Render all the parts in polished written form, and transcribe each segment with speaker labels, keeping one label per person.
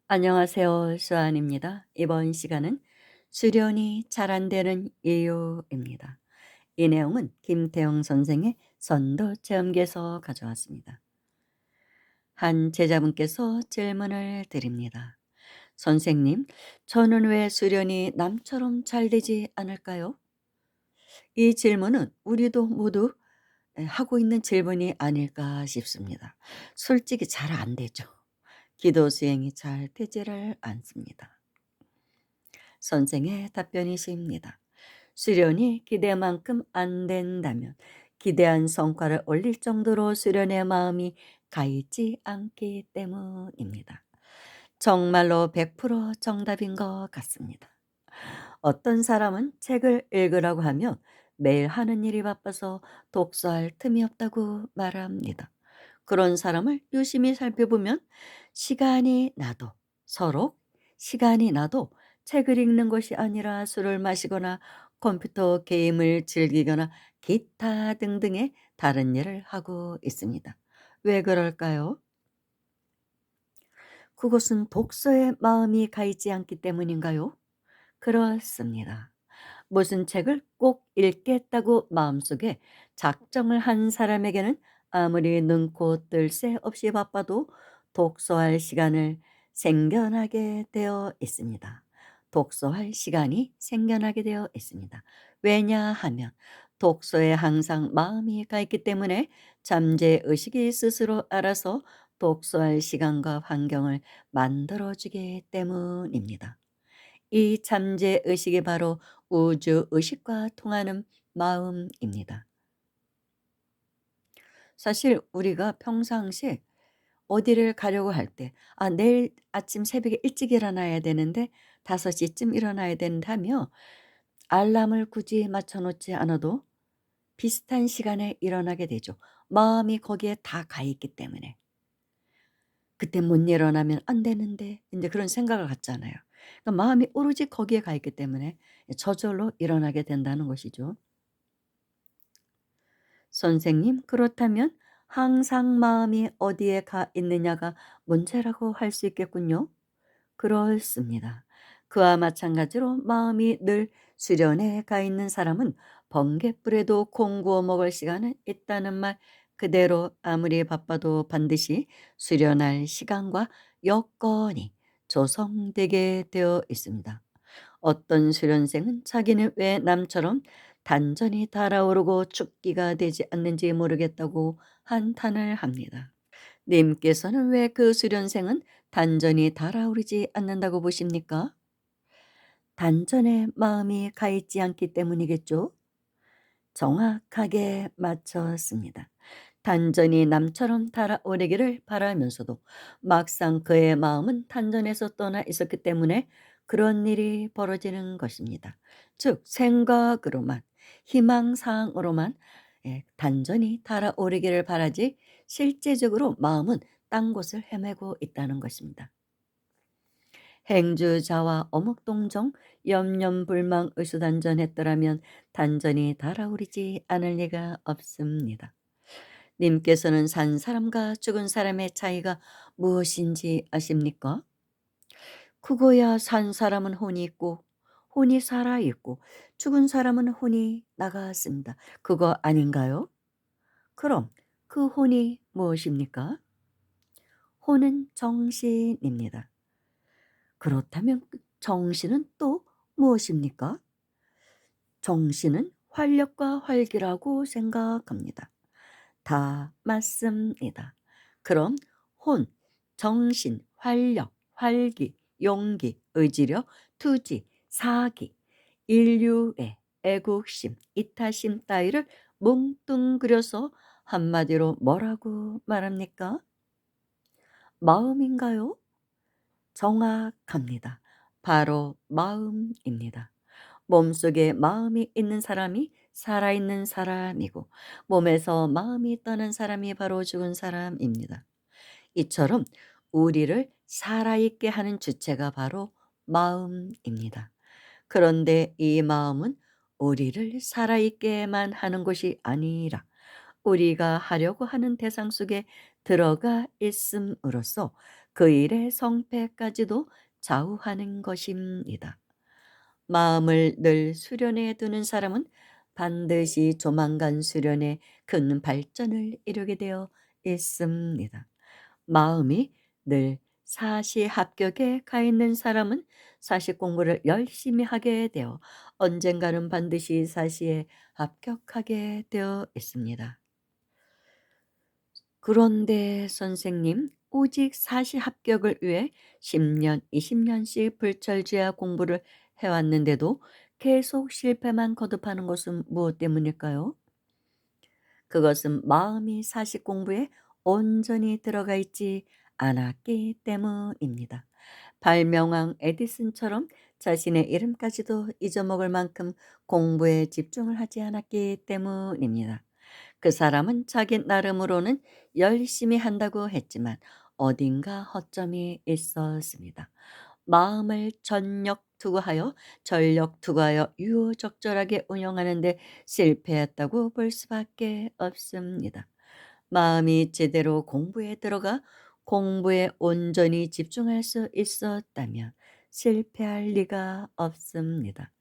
Speaker 1: 안녕하세요. 수아입니다. 이번 시간은 수련이 잘 안 되는 이유입니다. 이 내용은 김태형 선생의 선도 체험기에서 가져왔습니다. 한 제자분께서 질문을 드립니다. 선생님, 저는 왜 수련이 남처럼 잘 되지 않을까요? 이 질문은 우리도 모두 하고 있는 질문이 아닐까 싶습니다. 솔직히 잘 안 되죠. 기도 수행이 잘 되지를 않습니다. 선생의 답변이십니다. 수련이 기대만큼 안 된다면 기대한 성과를 올릴 정도로 수련의 마음이 가 있지 않기 때문입니다. 정말로 100% 정답인 것 같습니다. 어떤 사람은 책을 읽으라고 하면 매일 하는 일이 바빠서 독서할 틈이 없다고 말합니다. 그런 사람을 유심히 살펴보면 시간이 나도 서로 시간이 나도 책을 읽는 것이 아니라 술을 마시거나 컴퓨터 게임을 즐기거나 기타 등등의 다른 일을 하고 있습니다. 왜 그럴까요? 그것은 독서에 마음이 가 있지 않기 때문인가요? 그렇습니다. 무슨 책을 꼭 읽겠다고 마음속에 작정을 한 사람에게는 아무리 눈코 뜰 새 없이 바빠도 독서할 시간을 생겨나게 되어 있습니다. 독서할 시간이 생겨나게 되어 있습니다. 왜냐하면 독서에 항상 마음이 가 있기 때문에 잠재 의식이 스스로 알아서 독서할 시간과 환경을 만들어주기 때문입니다. 이 잠재 의식이 바로 우주 의식과 통하는 마음입니다. 사실 우리가 평상시에 어디를 가려고 할 때, 내일 아침 새벽에 일찍 일어나야 되는데 5시쯤 일어나야 된다 하며 알람을 굳이 맞춰 놓지 않아도 비슷한 시간에 일어나게 되죠. 마음이 거기에 다 가 있기 때문에. 그때 못 일어나면 안 되는데 이제 그런 생각을 갖잖아요. 그러니까 마음이 오로지 거기에 가 있기 때문에 저절로 일어나게 된다는 것이죠. 선생님, 그렇다면 항상 마음이 어디에 가 있느냐가 문제라고 할 수 있겠군요. 그렇습니다. 그와 마찬가지로 마음이 늘 수련에 가 있는 사람은 번갯불에도 콩 구워 먹을 시간은 있다는 말 그대로 아무리 바빠도 반드시 수련할 시간과 여건이 조성되게 되어 있습니다. 어떤 수련생은 자기는 왜 남처럼 단전이 달아오르고 죽기가 되지 않는지 모르겠다고 한탄을 합니다. 님께서는 왜 그 수련생은 단전이 달아오르지 않는다고 보십니까? 단전에 마음이 가 있지 않기 때문이겠죠? 정확하게 맞췄습니다. 단전이 남처럼 달아오르기를 바라면서도 막상 그의 마음은 단전에서 떠나 있었기 때문에 그런 일이 벌어지는 것입니다. 즉 생각으로만 희망사항으로만 단전이 달아오르기를 바라지 실제적으로 마음은 딴 곳을 헤매고 있다는 것입니다. 행주자와 어묵동정 염려불망 의수단전했더라면 단전이 달아오르지 않을 리가 없습니다. 님께서는 산 사람과 죽은 사람의 차이가 무엇인지 아십니까? 그거야 산 사람은 혼이 있고 혼이 살아 있고 죽은 사람은 혼이 나갔습니다. 그거 아닌가요? 그럼 그 혼이 무엇입니까? 혼은 정신입니다. 그렇다면 그 정신은 또 무엇입니까? 정신은 활력과 활기라고 생각합니다. 다 맞습니다. 그럼 혼, 정신, 활력, 활기, 용기, 의지력, 투지, 사기, 인류의 애국심, 이타심 따위를 뭉뚱그려서 한마디로 뭐라고 말합니까? 마음인가요? 정확합니다. 바로 마음입니다. 몸속에 마음이 있는 사람이 살아있는 사람이고 몸에서 마음이 떠난 사람이 바로 죽은 사람입니다. 이처럼 우리를 살아있게 하는 주체가 바로 마음입니다. 그런데 이 마음은 우리를 살아있게만 하는 것이 아니라 우리가 하려고 하는 대상 속에 들어가 있음으로써 그 일의 성패까지도 좌우하는 것입니다. 마음을 늘 수련해 두는 사람은 반드시 조만간 수련에 큰 발전을 이루게 되어 있습니다. 마음이 늘 사시 합격에 가 있는 사람은 사시 공부를 열심히 하게 되어 언젠가는 반드시 사시에 합격하게 되어 있습니다. 그런데 선생님, 오직 사시 합격을 위해 10년, 20년씩 불철주야 공부를 해왔는데도 계속 실패만 거듭하는 것은 무엇 때문일까요? 그것은 마음이 사시 공부에 온전히 들어가 있지 않았기 때문입니다. 발명왕 에디슨처럼 자신의 이름까지도 잊어먹을 만큼 공부에 집중을 하지 않았기 때문입니다. 그 사람은 자기 나름으로는 열심히 한다고 했지만 어딘가 허점이 있었습니다. 마음을 전력 투구하여 유유적절하게 운영하는데 실패했다고 볼 수밖에 없습니다. 마음이 제대로 공부에 들어가 공부에 온전히 집중할 수 있었다면 실패할 리가 없습니다.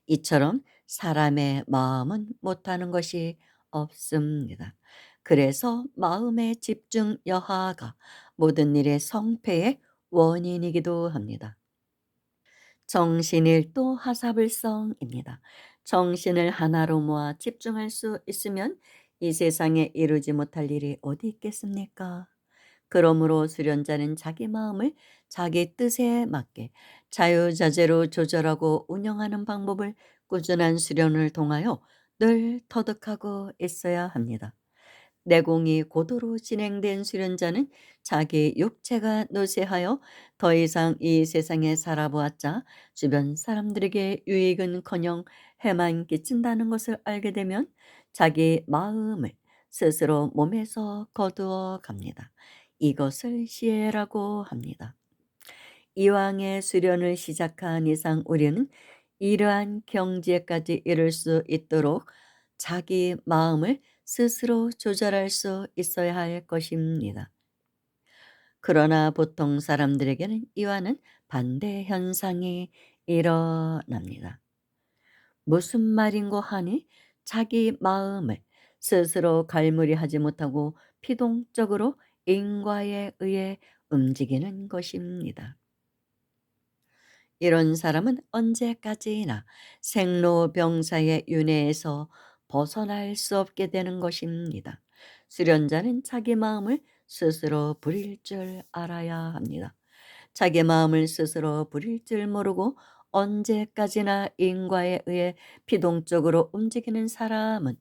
Speaker 1: 이처럼 사람의 마음은 못하는 것이 없습니다. 그래서 마음의 집중 여하가 모든 일의 성패의 원인이기도 합니다. 정신일도 하사불성입니다. 정신을 하나로 모아 집중할 수 있으면 이 세상에 이루지 못할 일이 어디 있겠습니까? 그러므로 수련자는 자기 마음을 자기 뜻에 맞게 자유자재로 조절하고 운영하는 방법을 꾸준한 수련을 통하여 늘 터득하고 있어야 합니다. 내공이 고도로 진행된 수련자는 자기 육체가 노쇠하여 더 이상 이 세상에 살아보았자 주변 사람들에게 유익은커녕 해만 끼친다는 것을 알게 되면 자기 마음을 스스로 몸에서 거두어 갑니다. 이것을 시혜라고 합니다. 이왕의 수련을 시작한 이상 우리는 이러한 경지에까지 이를 수 있도록 자기 마음을 스스로 조절할 수 있어야 할 것입니다. 그러나 보통 사람들에게는 이와는 반대 현상이 일어납니다. 무슨 말인고 하니 자기 마음을 스스로 갈무리하지 못하고 피동적으로 인과에 의해 움직이는 것입니다. 이런 사람은 언제까지나 생로병사의 윤회에서 벗어날 수 없게 되는 것입니다. 수련자는 자기 마음을 스스로 부릴 줄 알아야 합니다. 자기 마음을 스스로 부릴 줄 모르고 언제까지나 인과에 의해 피동적으로 움직이는 사람은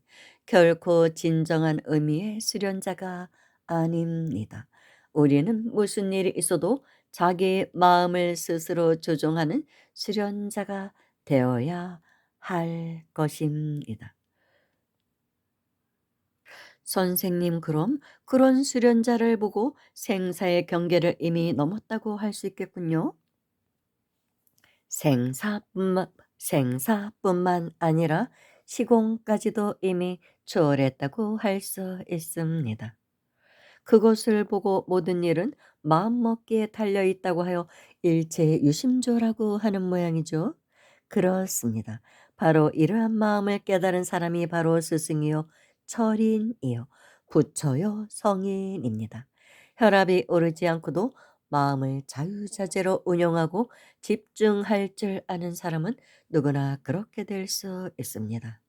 Speaker 1: 결코 진정한 의미의 수련자가 아닙니다. 우리는 무슨 일이 있어도 자기 마음을 스스로 조종하는 수련자가 되어야 할 것입니다. 선생님, 그럼 그런 수련자를 보고 생사의 경계를 이미 넘었다고 할 수 있겠군요. 생사뿐만 아니라 시공까지도 이미 초월했다고 할 수 있습니다. 그것을 보고 모든 일은 마음먹기에 달려 있다고 하여 일체유심조라고 하는 모양이죠. 그렇습니다. 바로 이러한 마음을 깨달은 사람이 바로 스승이요 철인이요 부처요 성인입니다. 혈압이 오르지 않고도 마음을 자유자재로 운용하고 집중할 줄 아는 사람은 누구나 그렇게 될 수 있습니다.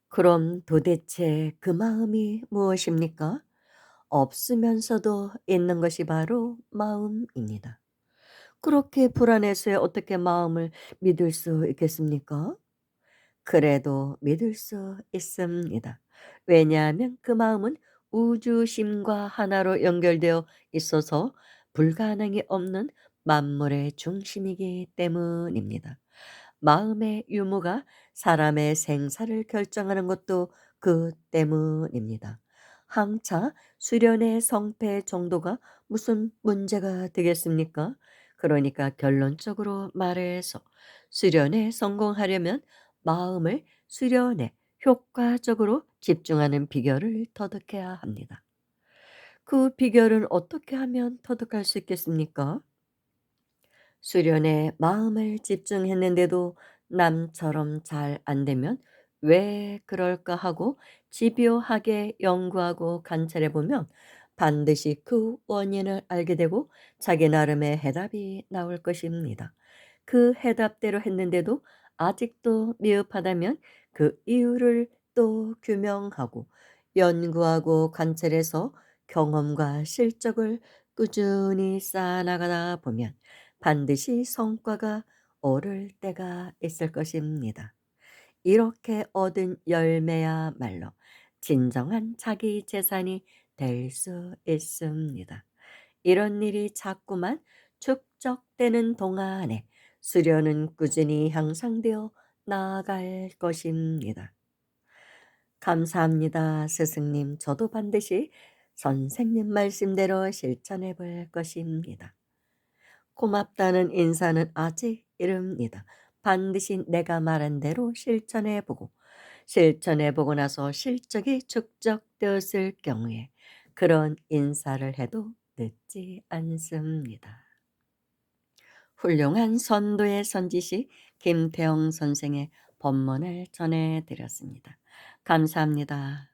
Speaker 1: 그럼 도대체 그 마음이 무엇입니까? 없으면서도 있는 것이 바로 마음입니다. 그렇게 불안해서 어떻게 마음을 믿을 수 있겠습니까? 그래도 믿을 수 있습니다. 왜냐하면 그 마음은 우주심과 하나로 연결되어 있어서 불가능이 없는 만물의 중심이기 때문입니다. 마음의 유무가 사람의 생사를 결정하는 것도 그 때문입니다. 항차 수련의 성패 정도가 무슨 문제가 되겠습니까? 그러니까 결론적으로 말해서 수련에 성공하려면 마음을 수련에 효과적으로 집중하는 비결을 터득해야 합니다. 그 비결은 어떻게 하면 터득할 수 있겠습니까? 수련에 마음을 집중했는데도 남처럼 잘 안 되면 '왜 그럴까?' 하고 집요하게 연구하고 관찰해 보면 반드시 그 원인을 알게 되고 자기 나름의 해답이 나올 것입니다. 그 해답대로 했는데도 아직도 미흡하다면 그 이유를 또 규명하고 연구하고 관찰해서 경험과 실적을 꾸준히 쌓아나가다 보면 반드시 성과가 오를 때가 있을 것입니다. 이렇게 얻은 열매야말로 진정한 자기 재산이 될 수 있습니다. 이런 일이 자꾸만 축적되는 동안에 수련은 꾸준히 향상되어 나아갈 것입니다. 감사합니다, 스승님. 저도 반드시 선생님 말씀대로 실천해 볼 것입니다. 고맙다는 인사는 아직 이릅니다. 반드시 내가 말한 대로 실천해 보고, 실천해 보고 나서 실적이 축적되었을 경우에 그런 인사를 해도 늦지 않습니다. 훌륭한 선도의 선지시 김태영 선생의 법문을 전해 드렸습니다. 감사합니다.